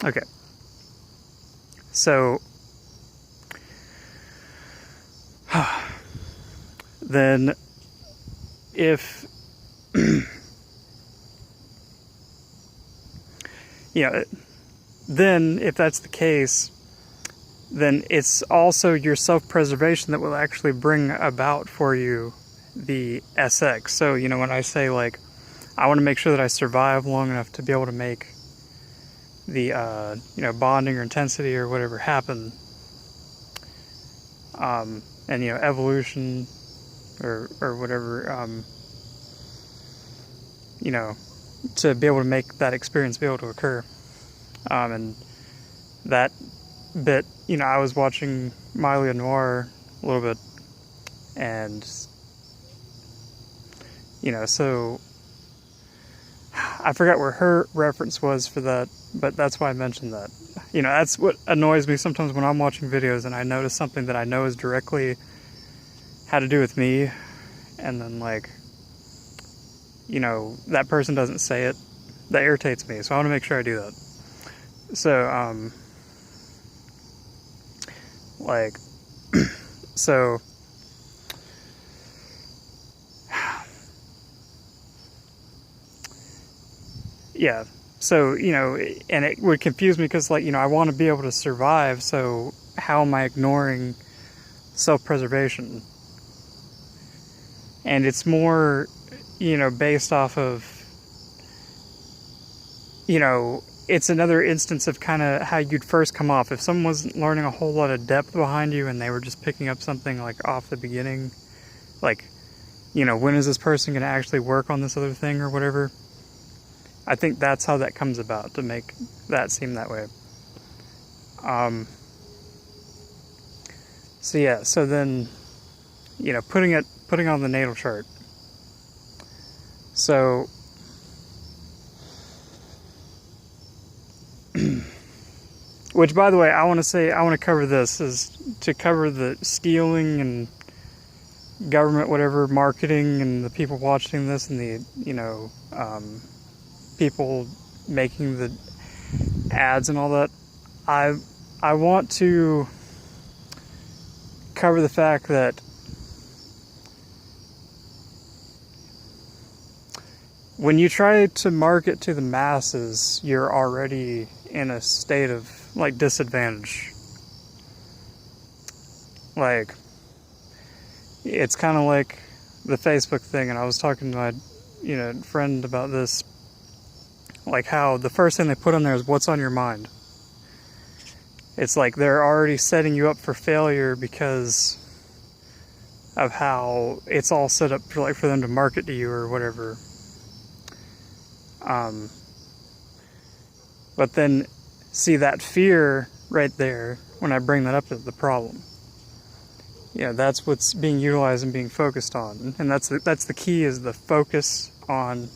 Okay. So, then if, then if that's the case, then it's also your self-preservation that will actually bring about for you the SX. So, when I say, like, I want to make sure that I survive long enough to be able to make the, bonding or intensity or whatever happen, and, evolution or whatever, to be able to make that experience be able to occur. And that bit, I was watching Miley Noir a little bit, and, so I forgot where her reference was for that, but that's why I mentioned that. That's what annoys me sometimes when I'm watching videos and I notice something that I know is directly had to do with me, and then, like, that person doesn't say it. That irritates me, so I want to make sure I do that. So, like, so, yeah, so, and it would confuse me because, like, I want to be able to survive, so how am I ignoring self-preservation? And it's more, based off of, it's another instance of kind of how you'd first come off. If someone wasn't learning a whole lot of depth behind you and they were just picking up something, like, off the beginning, like, when is this person going to actually work on this other thing or whatever? I think that's how that comes about, to make that seem that way. So yeah, so then, putting on the natal chart. So, which, by the way, I want to cover this, is to cover the stealing and government, whatever, marketing, and the people watching this, and the, people making the ads and all that. I want to cover the fact that when you try to market to the masses, you're already in a state of, like, disadvantage. Like, it's kind of like the Facebook thing, and I was talking to my, friend about this, like, how the first thing they put on there is what's on your mind. It's like they're already setting you up for failure because of how it's all set up for them to market to you or whatever. But then, see, that fear right there, when I bring that up, is the problem. That's what's being utilized and being focused on. And that's the key, is the focus on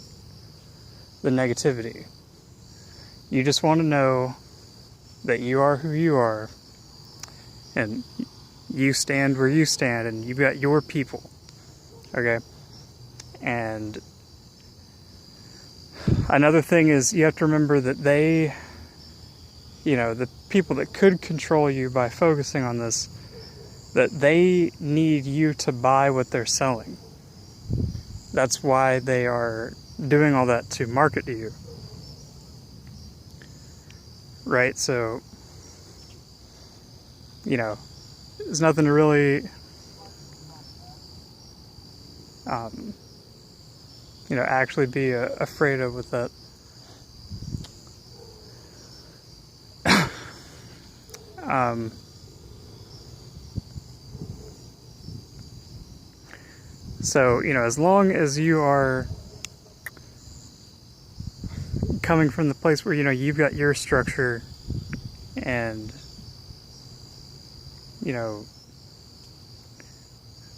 the negativity. You just want to know that you are who you are, and you stand where you stand, and you've got your people. Okay? And another thing is, you have to remember that they, the people that could control you by focusing on this, that they need you to buy what they're selling. That's why they are doing all that, to market to you. Right? So, there's nothing to really, actually be afraid of with that. So, as long as you are coming from the place where, you've got your structure, and,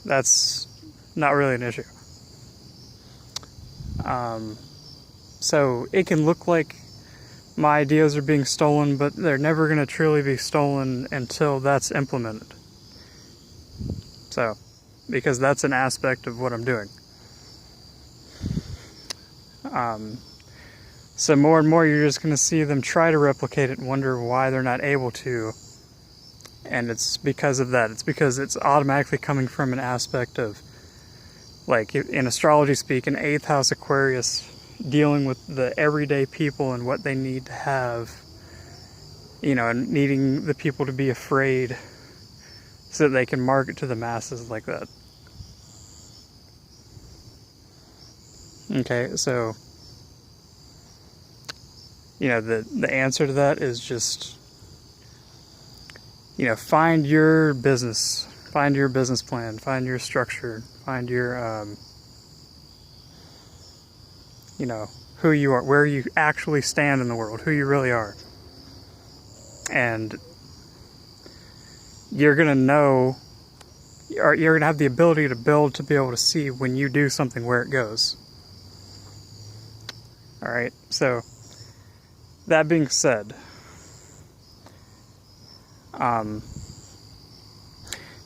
that's not really an issue. So it can look like my ideas are being stolen, but they're never going to truly be stolen until that's implemented. So, because that's an aspect of what I'm doing. So more and more you're just going to see them try to replicate it and wonder why they're not able to. And it's because of that. It's because it's automatically coming from an aspect of, like in astrology speak, an 8th house Aquarius, dealing with the everyday people and what they need to have, you know, and needing the people to be afraid so that they can market to the masses like that. Okay, so, you know, the answer to that is just, you know, find your business plan, find your structure, find your, you know, who you are, where you actually stand in the world, who you really are. And you're going to know, or you're going to have the ability to build to be able to see when you do something where it goes. Alright, so that being said,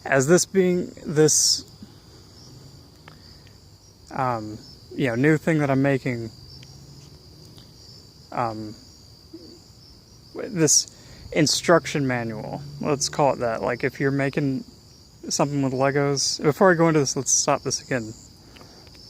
as this being this, you know, new thing that I'm making, this instruction manual, let's call it that. Like if you're making something with Legos, before I go into this, let's stop this again.